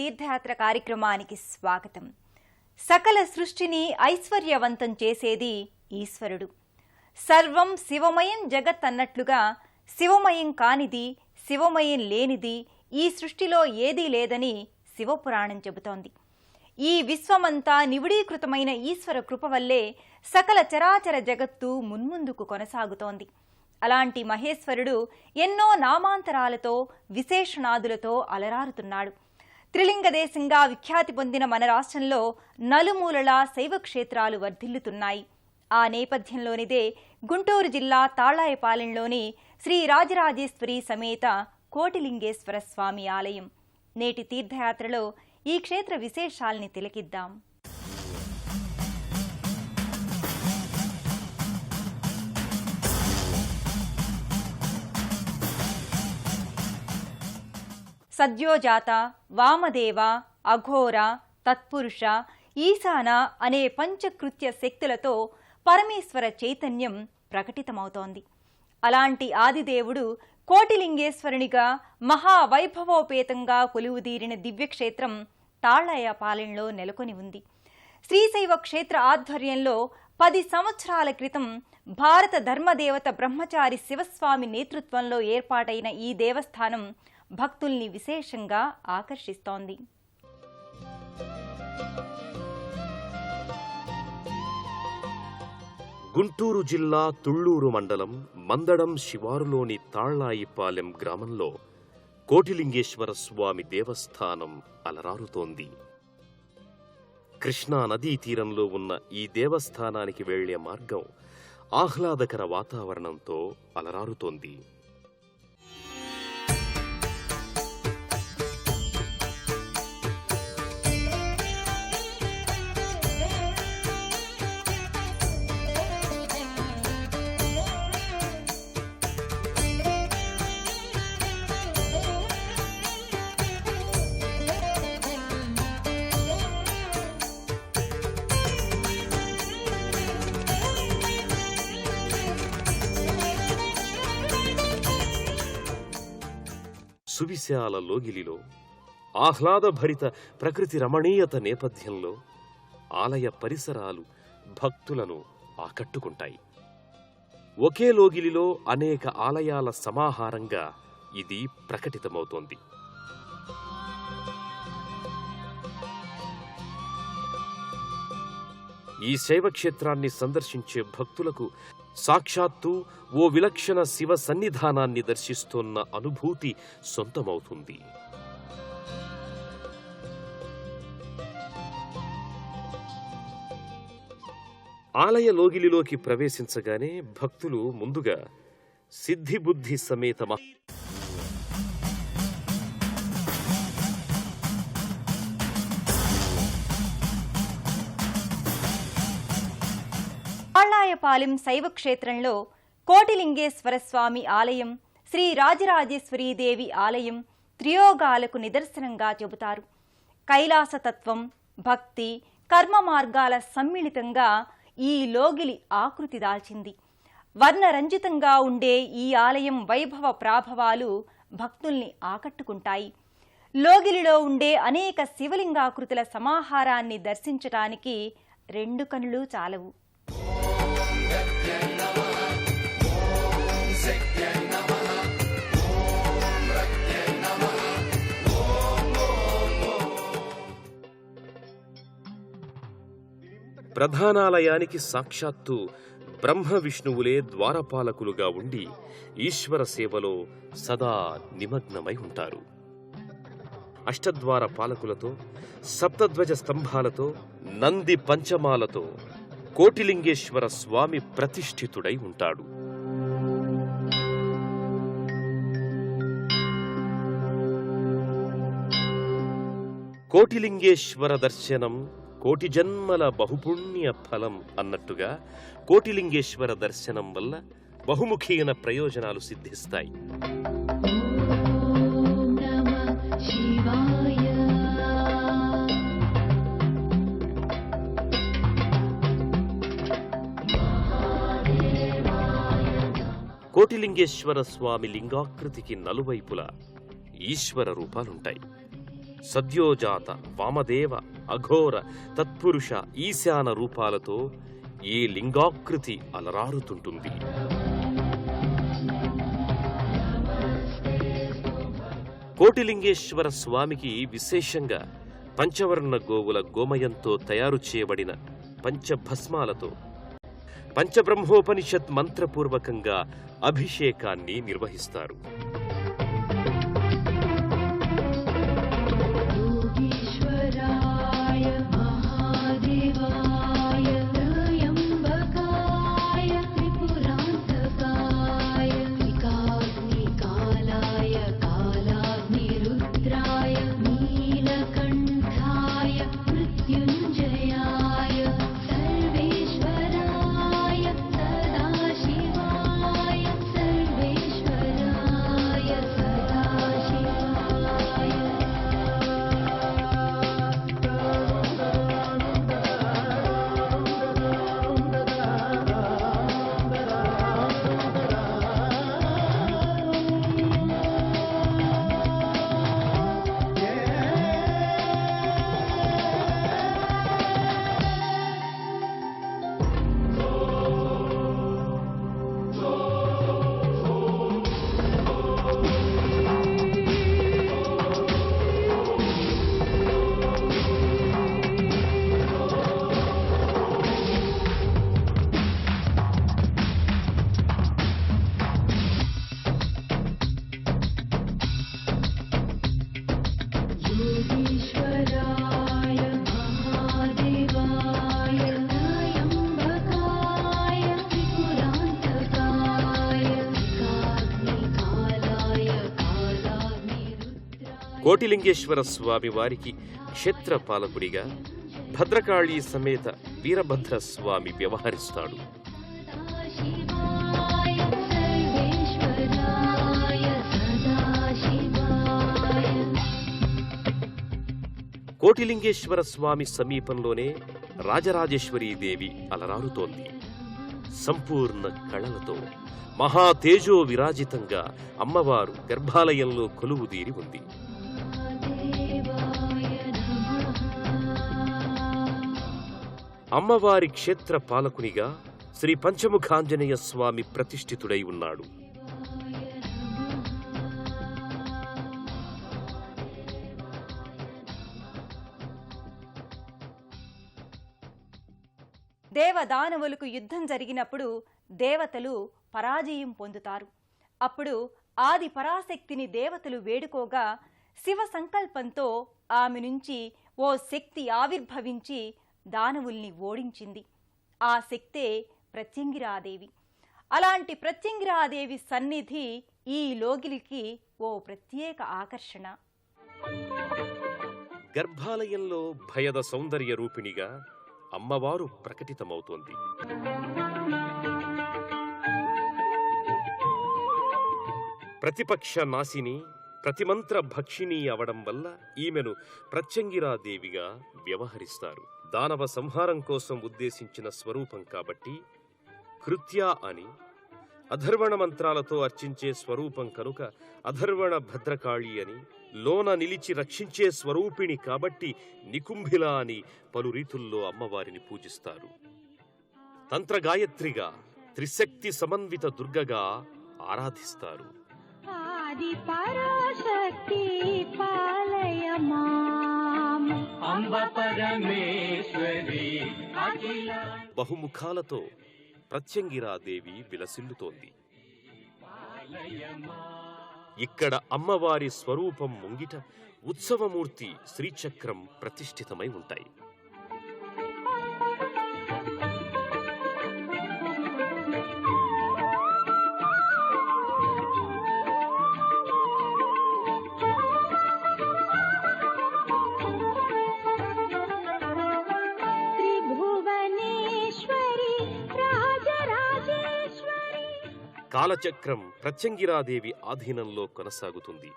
తీర్థయాత్ర కార్యక్రమానికి స్వాగతం. సకల సృష్టిని ఐశ్వర్యవంతం చేసేది ఈశ్వరుడు. సర్వం శివమయం జగత్ అన్నట్లుగా శివమయం కానిది, శివమయం లేనిది ఈ సృష్టిలో ఏదీ లేదని శివపురాణం చెబుతోంది. ఈ విశ్వమంతా నివిడీకృతమైన ఈశ్వర కృప వల్లే సకల చరాచర జగత్తు మున్ముందుకు కొనసాగుతోంది. అలాంటి మహేశ్వరుడు ఎన్నో నామాంతరాలతో, విశేషణాదులతో అలరారుతున్నాడు. త్రిలింగ దేశంగా విఖ్యాతి పొందిన మన రాష్ట్రంలో నలుమూలలా శైవక్షేత్రాలు వర్ధిల్లుతున్నాయి. ఆ నేపథ్యంలోనిదే గుంటూరు జిల్లా తాళ్లాయపాలెంలోని శ్రీ రాజరాజేశ్వరి సమేత కోటిలింగేశ్వర స్వామి ఆలయం. నేటి తీర్థయాత్రలో ఈ క్షేత్ర విశేషాల్ని తిలకిద్దాం. సద్యోజాత, వామదేవ, అఘోర, తత్పురుష, ఈశాన అనే పంచకృత్య శక్తులతో పరమేశ్వర చైతన్యం ప్రకటితమవుతోంది. అలాంటి ఆదిదేవుడు కోటిలింగేశ్వరునిగా మహావైభవోపేతంగా కొలువుదీరిన దివ్యక్షేత్రం తాళ్లాయపాలెంలో నెలకొని ఉంది. శ్రీశైవ క్షేత్ర ఆధ్వర్యంలో 10 సంవత్సరాల క్రితం భారత ధర్మదేవత బ్రహ్మచారి శివస్వామి నేతృత్వంలో ఏర్పాటైన ఈ దేవస్థానం భక్తుల్ని విశేషంగా ఆకర్షిస్తోంది. గుంటూరు జిల్లా తుళ్లూరు మండలం మందడం శివారులోని తాళ్లాయిపాలెం గ్రామంలో కోటిలింగేశ్వర స్వామి దేవస్థానం అలరారుతోంది. కృష్ణా నదీ తీరంలో ఉన్న ఈ దేవస్థానానికి వెళ్లే మార్గం ఆహ్లాదకర వాతావరణంతో అలరారుతోంది. సువిశాల లోగిలిలో ఆహ్లాదభరిత ప్రకృతి రమణీయత నేపథ్యంలో ఆలయ పరిసరాలు భక్తులను ఆకట్టుకుంటాయి. ఒకే లోగిలిలో అనేక ఆలయాల సమాహారంగా ఇది ప్రకటితమవుతోంది. ఈ శైవక్షేత్రాన్ని సందర్శించే భక్తులకు సాక్షాత్తు ఓ విలక్షణ శివ సన్నిధానాన్ని దర్శిస్తోన్న అనుభూతి సొంతమవుతుంది. ఆలయ లోగిలిలోకి ప్రవేశించగానే భక్తులు ముందుగా సిద్ధిబుద్ధి సమేత తాళ్లాయపాలెం శైవక్షేత్రంలో కోటిలింగేశ్వర స్వామి ఆలయం, శ్రీ రాజరాజేశ్వరీదేవి ఆలయం త్రియోగాలకు నిదర్శనంగా చెబుతారు. కైలాసతత్వం, భక్తి, కర్మ మార్గాల సమ్మిళితంగా ఈ లోగిలి ఆకృతి దాల్చింది. వర్ణరంజితంగా ఉండే ఈ ఆలయం వైభవ ప్రాభవాలు భక్తుల్ని ఆకట్టుకుంటాయి. లోగిలిలో ఉండే అనేక శివలింగాకృతుల సమాహారాన్ని దర్శించటానికి 2 కనులు చాలవు. ప్రధానాలయానికి సాక్షాత్తు బ్రహ్మ విష్ణువులే ద్వారపాలకులుగా ఉండి ఈశ్వర సేవలో సదా నిమగ్నమై ఉంటారు. అష్టద్వార పాలకులతో, సప్తధ్వజ స్తంభాలతో, నంది పంచమాలతో కోటిలింగేశ్వర స్వామి ప్రతిష్ఠితుడై ఉంటాడు. కోటిలింగేశ్వర దర్శనం కోటి జన్మల బహుపుణ్య ఫలం అన్నట్టుగా కోటిలింగేశ్వర దర్శనం వల్ల బహుముఖీన ప్రయోజనాలు సిద్ధిస్తాయి. కోటిలింగేశ్వర స్వామి లింగాకృతికి నలువైపులా ఈశ్వర రూపాలుంటాయి. సద్యోజాత, వామదేవ, అఘోర, తత్పురుష, ఈశాన రూపాలతో ఈ లింగాకృతి అలరారుతుంటుంది. కోటిలింగేశ్వర స్వామికి విశేషంగా పంచవర్ణ గోవుల గోమయంతో తయారు చేయబడిన పంచభస్మాలతో పంచబ్రహ్మోపనిషత్ మంత్రపూర్వకంగా అభిషేకాన్ని నిర్వహిస్తారు. కోటిలింగేశ్వర స్వామి వారికి క్షేత్రపాలకుడిగా భద్రకాళీ సమేత వీరభద్ర స్వామి వ్యవహరిస్తాడు. కోటిలింగేశ్వర స్వామి సమీపంలోనే రాజరాజేశ్వరీదేవి అలరారుతోంది. సంపూర్ణ కళలతో మహాతేజో విరాజితంగా అమ్మవారు గర్భాలయంలో కొలువుదీరి ఉంది. అమ్మవారి క్షేత్ర పాలకునిగా శ్రీ పంచముఖాంజనేయ స్వామి ప్రతిష్ఠితుడై ఉన్నాడు. దేవదానవులకు యుద్ధం జరిగినప్పుడు దేవతలు పరాజయం పొందుతారు. అప్పుడు ఆది పరాశక్తిని దేవతలు వేడుకోగా శివ సంకల్పంతో ఆమె నుంచి ఓ శక్తి ఆవిర్భవించి దానవుల్ని ఓడించింది. ఆ శక్తే ప్రత్యంగిరాదేవి. అలాంటి ప్రత్యంగిరాదేవి సన్నిధి ఈ లోగిలికి ఓ ప్రత్యేక ఆకర్షణ. గర్భాలయంలో భయద సౌందర్య రూపిణిగా అమ్మవారు ప్రకటితమవుతోంది. ప్రతిపక్ష నాశిని, ప్రతిమంత్ర భక్షిణి అవడం వల్ల ఈమెను ప్రత్యంగిరాదేవిగా వ్యవహరిస్తారు. దానవ సంహారం కోసం ఉద్దేశించిన స్వరూపం కాబట్టి కృత్య అని, అధర్వణ మంత్రాలతో అర్చించే స్వరూపం కనుక అధర్వణ భద్రకాళి అని, లోన నిలిచి రక్షించే స్వరూపిణి కాబట్టి నికుంభిల అని పలు రీతుల్లో అమ్మవారిని పూజిస్తారు. తంత్రగాయత్రిగా, త్రిశక్తి సమన్విత దుర్గగా ఆరాధిస్తారు. బహుముఖాలతో ప్రత్యంగిరాదేవి విలసిల్లుతోంది. ఇక్కడ అమ్మవారి స్వరూపం ముంగిట ఉత్సవమూర్తి శ్రీచక్రం ప్రతిష్ఠితమై ఉంటాయి. కాలచక్రం ప్రత్యంగిరాదేవి ఆధీనంలో కొనసాగుతుంది.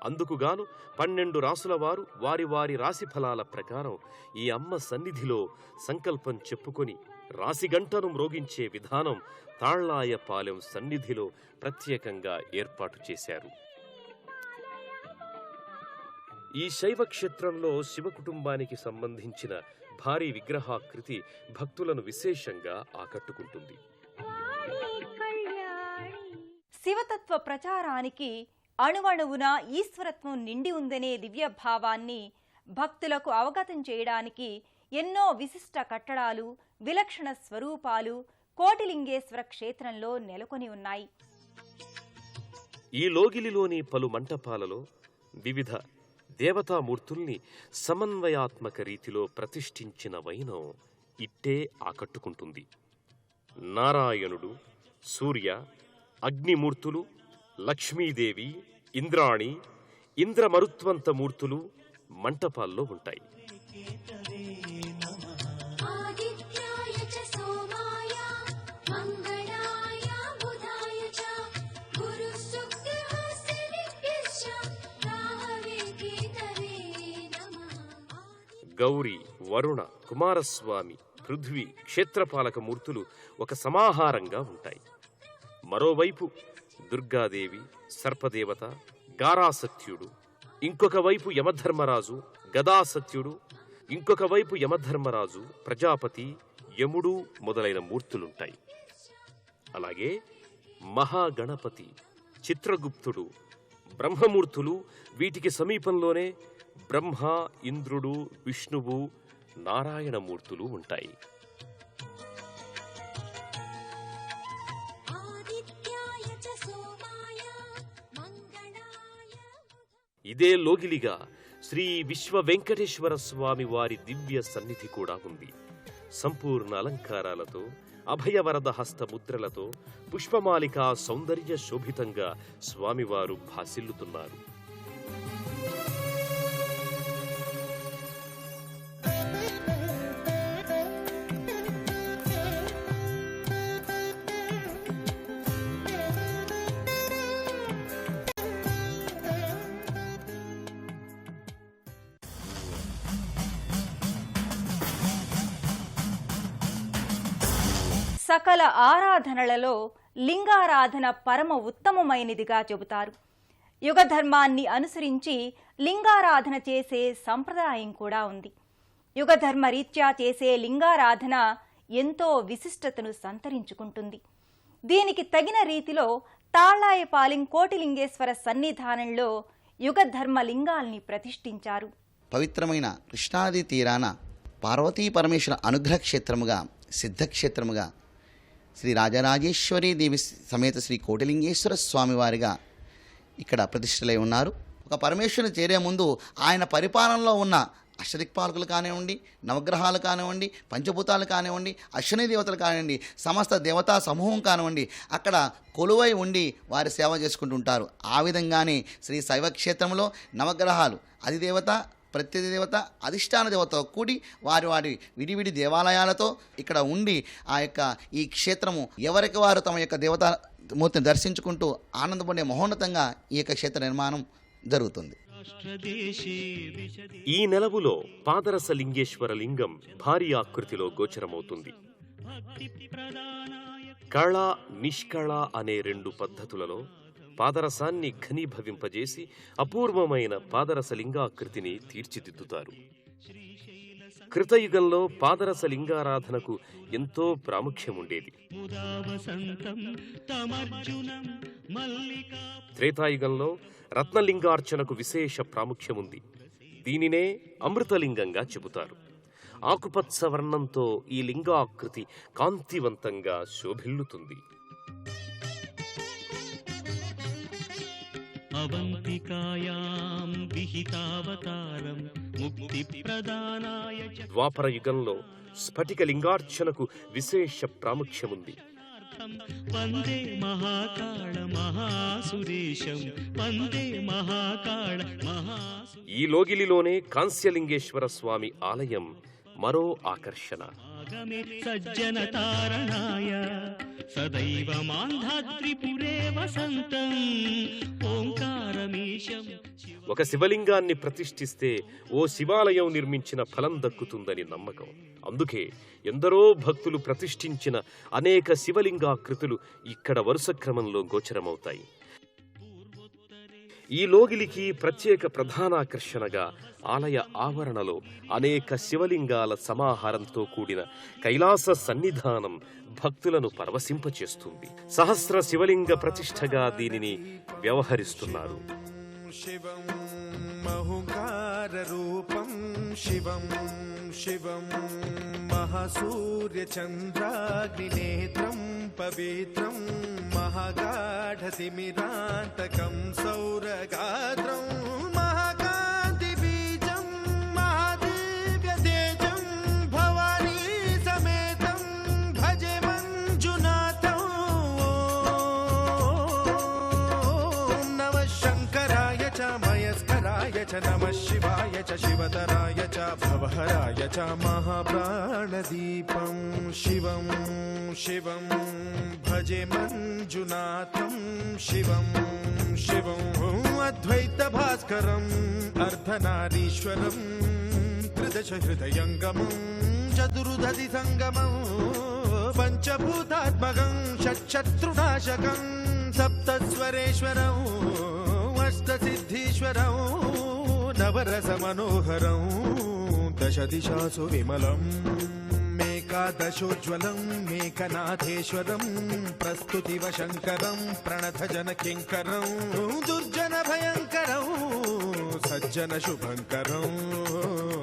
అందుకుగాను 12 రాసుల వారు వారి వారి రాశి ఫలాల ప్రకారం ఈ అమ్మ సన్నిధిలో సంకల్పం చెప్పుకొని రాశిగంటను మ్రోగించే విధానం తాళ్లాయపాలెం సన్నిధిలో ప్రత్యేకంగా ఏర్పాటు చేశారు. ఈ శైవ క్షేత్రంలో శివ కుటుంబానికి సంబంధించిన భారీ విగ్రహాకృతి భక్తులను విశేషంగా ఆకట్టుకుంటుంది. శివతత్వ ప్రచారానికి అణువణువున ఈశ్వరత్వం నిండి ఉందనే దివ్య భావాన్ని భక్తులకు అవగతం చేయడానికి ఎన్నో విశిష్ట కట్టడాలు, విలక్షణ స్వరూపాలు కోటిలింగేశ్వర క్షేత్రంలో నెలకొని ఉన్నాయి. ఈ లోగిలిలోని పలు మంటపాలలో వివిధ దేవతామూర్తుల్ని సమన్వయాత్మక రీతిలో ప్రతిష్ఠించిన వైనం ఇట్టే ఆకట్టుకుంటుంది. నారాయణుడు, సూర్య, అగ్నిమూర్తులు, లక్ష్మీదేవి, ఇంద్రాణి, ఇంద్రమరుత్వంత మూర్తులు మంటపాల్లో ఉంటాయి. గౌరీ, వరుణ, కుమారస్వామి, పృథ్వీ, క్షేత్రపాలక మూర్తులు ఒక సమాహారంగా ఉంటాయి. మరోవైపు దుర్గాదేవి, సర్పదేవత, గారాసత్యుడు, ఇంకొక వైపు యమధర్మరాజు, గదాసత్యుడు, ఇంకొక వైపు యమధర్మరాజు, ప్రజాపతి, యముడు మొదలైన మూర్తులుంటాయి. అలాగే మహాగణపతి, చిత్రగుప్తుడు, బ్రహ్మమూర్తులు, వీటికి సమీపంలోనే బ్రహ్మ, ఇంద్రుడు, విష్ణువు, నారాయణమూర్తులు ఉంటాయి. ఇదే లోగిలిగా శ్రీ విశ్వ వెంకటేశ్వర స్వామి వారి దివ్య సన్నిధి కూడా ఉంది. సంపూర్ణ అలంకారాలతో, అభయవరద హస్త ముద్రలతో, పుష్పమాలికా సౌందర్య శోభితంగా స్వామివారు భాసిల్లుతున్నారు. సకల ఆరాధనలలో లింగారాధన పరమ ఉత్తమమైనదిగా చెబుతారు. యుగధర్మాన్ని అనుసరించి లింగారాధన చేసే సంప్రదాయం కూడా ఉంది. యుగధర్మ రీత్యా చేసే లింగారాధన ఎంతో విశిష్టతను సంతరించుకుంటుంది. దీనికి తగిన రీతిలో తాళ్లాయపాలెం కోటిలింగేశ్వర సన్నిధానంలో యుగధర్మ లింగాల్ని ప్రతిష్ఠించారు. పవిత్రమైన కృష్ణాది తీరాన పార్వతీ పరమేశ్వర అనుగ్రహ క్షేత్రముగా, సిద్ధక్షేత్రముగా శ్రీ రాజరాజేశ్వరీ దేవి సమేత శ్రీ కోటిలింగేశ్వర స్వామివారిగా ఇక్కడ ప్రతిష్ఠలై ఉన్నారు. ఒక పరమేశ్వరుని చేరే ముందు ఆయన పరిపాలనలో ఉన్న అష్టదిక్పాలకులు కానివ్వండి, నవగ్రహాలు కానివ్వండి, పంచభూతాలు కానివ్వండి, అశ్విని దేవతలు కానివ్వండి, సమస్త దేవతా సమూహం కానివ్వండి అక్కడ కొలువై ఉండి వారి సేవ చేసుకుంటుంటారు. ఆ విధంగానే శ్రీ శైవక్షేత్రంలో నవగ్రహాలు, అధిదేవత, ప్రత్యధిదేవత, అధిష్టాన దేవతతో కూడి వారి విడివిడి దేవాలయాలతో ఇక్కడ ఉండి ఈ క్షేత్రము ఎవరికి వారు తమ యొక్క దేవతామూర్తిని దర్శించుకుంటూ ఆనందపడే మహోన్నతంగా ఈ యొక్క క్షేత్ర నిర్మాణం జరుగుతుంది. ఈ నెలవులో పాదరస లింగేశ్వర లింగం భారీ ఆకృతిలో గోచరమవుతుంది. కళ, నిష్కళ అనే 2 పద్ధతులలో పాదరసాన్ని ఘనీభవింపజేసి అపూర్వమైన పాదరస లింగాకృతిని తీర్చిదిద్దుతారు. కృతయుగంలో పాదరస లింగారాధనకు ఎంతో ప్రాముఖ్యముండేది. త్రేతాయుగంలో రత్నలింగార్చనకు విశేష ప్రాముఖ్యముంది. దీనినే అమృతలింగంగా చెబుతారు. ఆకుపచ్చ వర్ణంతో ఈ లింగాకృతి కాంతివంతంగా శోభిల్లుతుంది. ద్వాపర యుగంలో స్ఫటిక లింగార్చనకు విశేష ప్రాముఖ్యముంది. వందే మహాకాళ మహాసురేశం, వందే మహాకాళ ఈ లోగిలిలోనే కాంస్యలింగేశ్వర స్వామి ఆలయం మరో ఆకర్షణ. సజ్జన తారణాయ సదైవ మాంధాద్రిపురే వసంతం ఓంకారమీశం. ఒక శివలింగాన్ని ప్రతిష్ఠిస్తే ఓ శివాలయం నిర్మించిన ఫలం దక్కుతుందని నమ్మకం. అందుకే ఎందరో భక్తులు ప్రతిష్ఠించిన అనేక శివలింగాకృతులు ఇక్కడ వరుస క్రమంలో గోచరమవుతాయి. ఈ లోగిలికి ప్రత్యేక ప్రధానాకర్షణగా ఆలయ ఆవరణలో అనేక శివలింగాల సమాహారంతో కూడిన కైలాస సన్నిధానం భక్తులను పరవశింపచేస్తుంది. సహస్ర శివలింగ ప్రతిష్ఠగా దీనిని వ్యవహరిస్తున్నారు. శివం మహుకార రూపం శివం శివం మహాసూర్య చంద్రాగ్నినేత్రం పవిత్రం మహాగాఢతిమిరాంతకం సౌరగాత్రం మహాకాంతి బీజం మహాదివ్య తేజం భవానీ సమేతం భజే మంజునాథం. ఓం నమః శంకరాయ చ మయస్కరాయ చ నమః శివాయ చ శివతరాయ చ భవహరాయ చ మహాప్రాణదీపం శివం శివం భజే మంజునాథం శివం శివం అద్వైత భాస్కరం అర్ధనారీశ్వరం త్రిదశ హృదయంగమం చతుర్దశి సంగమం పంచభూతాత్మకం షట్శత్రునాశకం సప్తస్వరేశ్వరం అష్టసిద్ధీశ్వరం నవరస మనోహరం దశ దిశాసు విమలం మేకాదశోజ్వలం మేకనాథేశ్వరం ప్రస్తుతివ శంకరం ప్రణత జన కింకరం దుర్జన భయంకరం సజ్జన శుభంకరం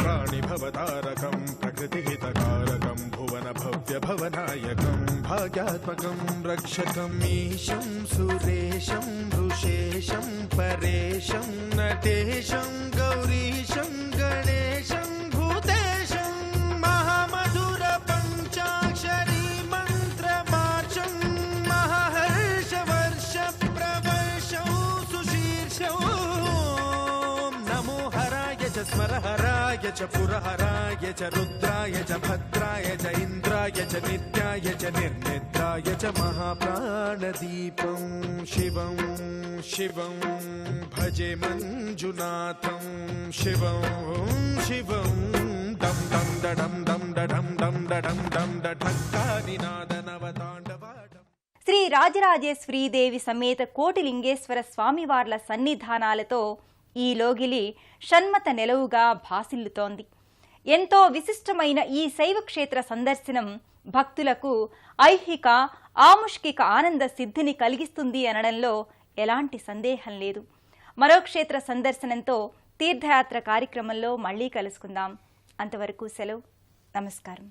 ప్రాణి భవతారకం ప్రకృతి హితకారకం భువన భవ్య భవనాయకం భాగ్యాత్మకం రక్షకం ఈశం సురేశం ఋషేశం పరేశం నటేశం గౌరీశం గణేశం భూతేశం మహామధుర పంచాక్షరీ మంత్రమార్చం మహాహర్ష వర్ష ప్రవర్షం సుశీర్షం నమో హరాయ చ స్మరహరాయ చ పురహరాయ చ రుద్రాయ చ భద్రాయ చ ఇంద్రాయ చ నిత్యాయ చ నిర్నిద్రాయ చ మహాప్రాణదీపం శివం శివం భజే మంజునాథం శివం శివం డం డం డడం డం డడం డం డడం డం డఠక్కానినాద నవతాండవాడం. శ్రీ రాజరాజేశ్వరీదేవి సమేత కోటిలింగేశ్వర స్వామివార్ల సన్నిధానాలతో ఈ లోగిలి షణ్మత నెలవుగా భాసిల్లుతోంది. ఎంతో విశిష్టమైన ఈ శైవక్షేత్ర సందర్శనం భక్తులకు ఐహిక ఆముష్కిక ఆనంద సిద్ధిని కలిగిస్తుంది అనడంలో ఎలాంటి సందేహం లేదు. మరో క్షేత్ర సందర్శనంతో తీర్థయాత్ర కార్యక్రమంలో మళ్ళీ కలుసుకుందాం. అంతవరకు సెలవు. నమస్కారం.